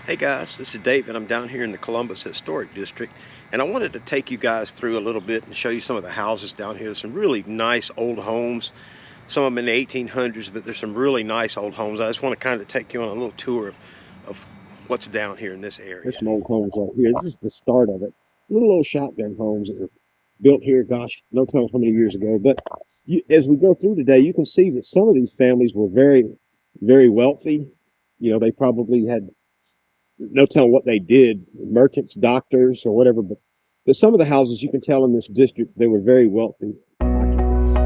Hey guys, this is Dave, and I'm down here in the Columbus Historic District. And I wanted to take you guys through a little bit and show you some of the houses down here. Some really nice old homes, some of them in the 1800s, but there's some really nice old homes. I just want to kind of take you on a little tour of what's down here in this There's area. some old homes right here. This is the start of it. Little old shotgun homes that were built here, gosh, no telling how many years ago. But as we go through today, you can see that some of these families were very, very wealthy. They probably had no telling what they did, merchants, doctors, or whatever. But some of the houses you can tell in this district, they were very wealthy occupants.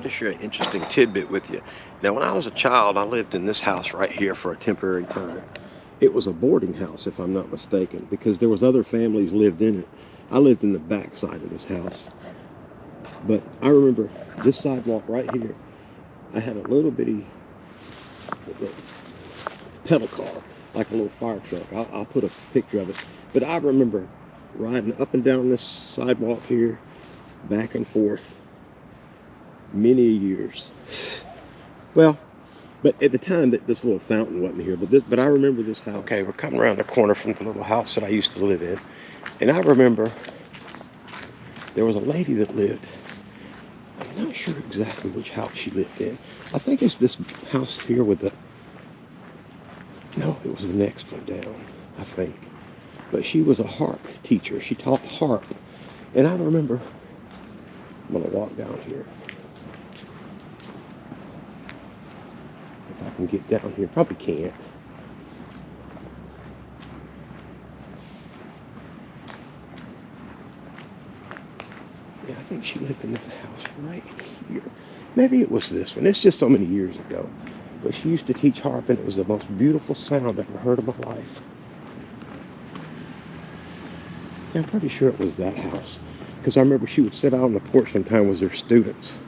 to share an interesting tidbit with you. Now, when I was a child, I lived in this house right here for a temporary time. It was a boarding house, if I'm not mistaken, because there was other families lived in it. I lived in the back side of this house. But I remember this sidewalk right here. I had a little bitty pedal car, like a little fire truck. I'll put a picture of it. But I remember riding up and down this sidewalk here, back and forth, many years. Well, but at the time, this little fountain wasn't here. But I remember this house. Okay, we're coming around the corner from the little house that I used to live in, and I remember there was a lady that lived. I'm not sure exactly which house she lived in. I think it's this house here with the. No, it was the next one down, I think. But she was a harp teacher. She taught harp, and I remember. I'm gonna walk down here. If I can get down here, probably can't. Yeah, I think she lived in that house right here. Maybe it was this one. It's just so many years ago. But she used to teach harp, and it was the most beautiful sound I've ever heard in my life. Yeah, I'm pretty sure it was that house. Because I remember she would sit out on the porch sometime with her students.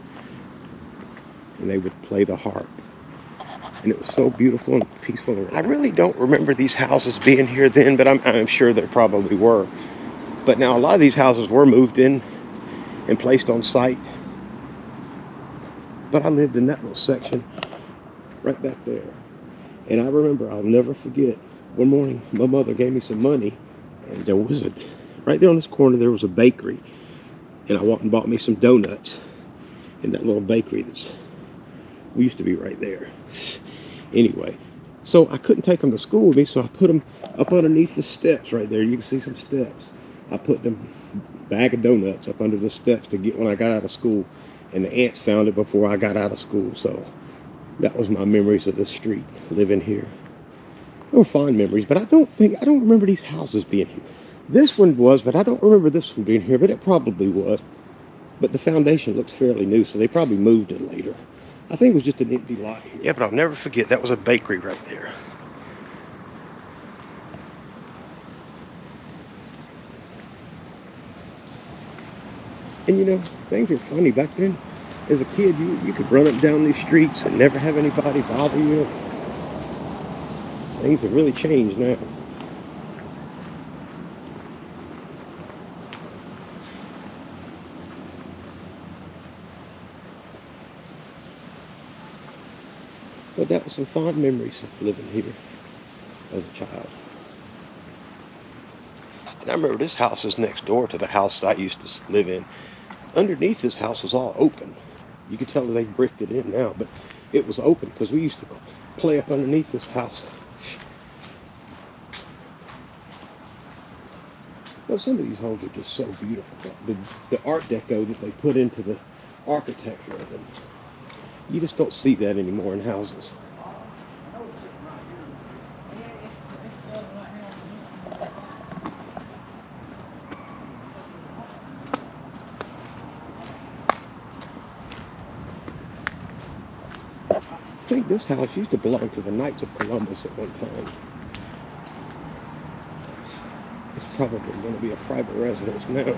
And they would play the harp. And it was so beautiful and peaceful. I really don't remember these houses being here then, but I'm sure there probably were. But now a lot of these houses were moved in and placed on site. But I lived in that little section right back there. And I remember, I'll never forget, one morning my mother gave me some money, and there was right there on this corner, there was a bakery. And I went and bought me some donuts in that little bakery we used to be right there. Anyway, so I couldn't take them to school with me, so I put them up underneath the steps right there. You can see some steps. I put them bag of donuts up under the steps to get when I got out of school, and the ants found it before I got out of school. So that was my memories of this street, living here. They were fond memories, but I don't remember these houses being here. This one was, but I don't remember this one being here, but it probably was. But the foundation looks fairly new, so they probably moved it later. I think it was just an empty lot here. Yeah, but I'll never forget, that was a bakery right there. And you know, things were funny back then. As a kid, you could run up down these streets and never have anybody bother you. Things have really changed now. But that was some fond memories of living here as a child. And I remember this house is next door to the house that I used to live in. Underneath this house was all open. You could tell that they bricked it in now, but it was open because we used to play up underneath this house. Well, some of these homes are just so beautiful. The Art Deco that they put into the architecture of them. You just don't see that anymore in houses. I think this house used to belong to the Knights of Columbus at one time. It's probably going to be a private residence now,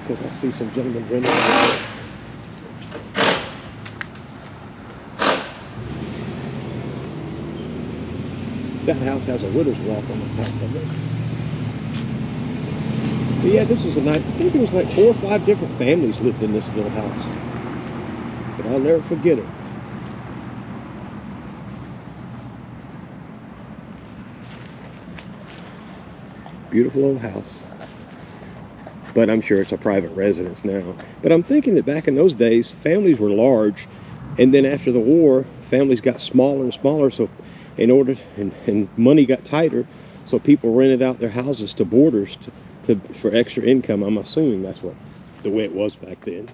because I see some gentlemen renting it. That house has a widow's walk on the top of it. But yeah, this was a night. I think there was like 4 or 5 different families lived in this little house. But I'll never forget it. Beautiful old house. But I'm sure it's a private residence now. But I'm thinking that back in those days, families were large. And then after the war, families got smaller and smaller. So and money got tighter, so people rented out their houses to boarders for extra income. I'm assuming that's the way it was back then.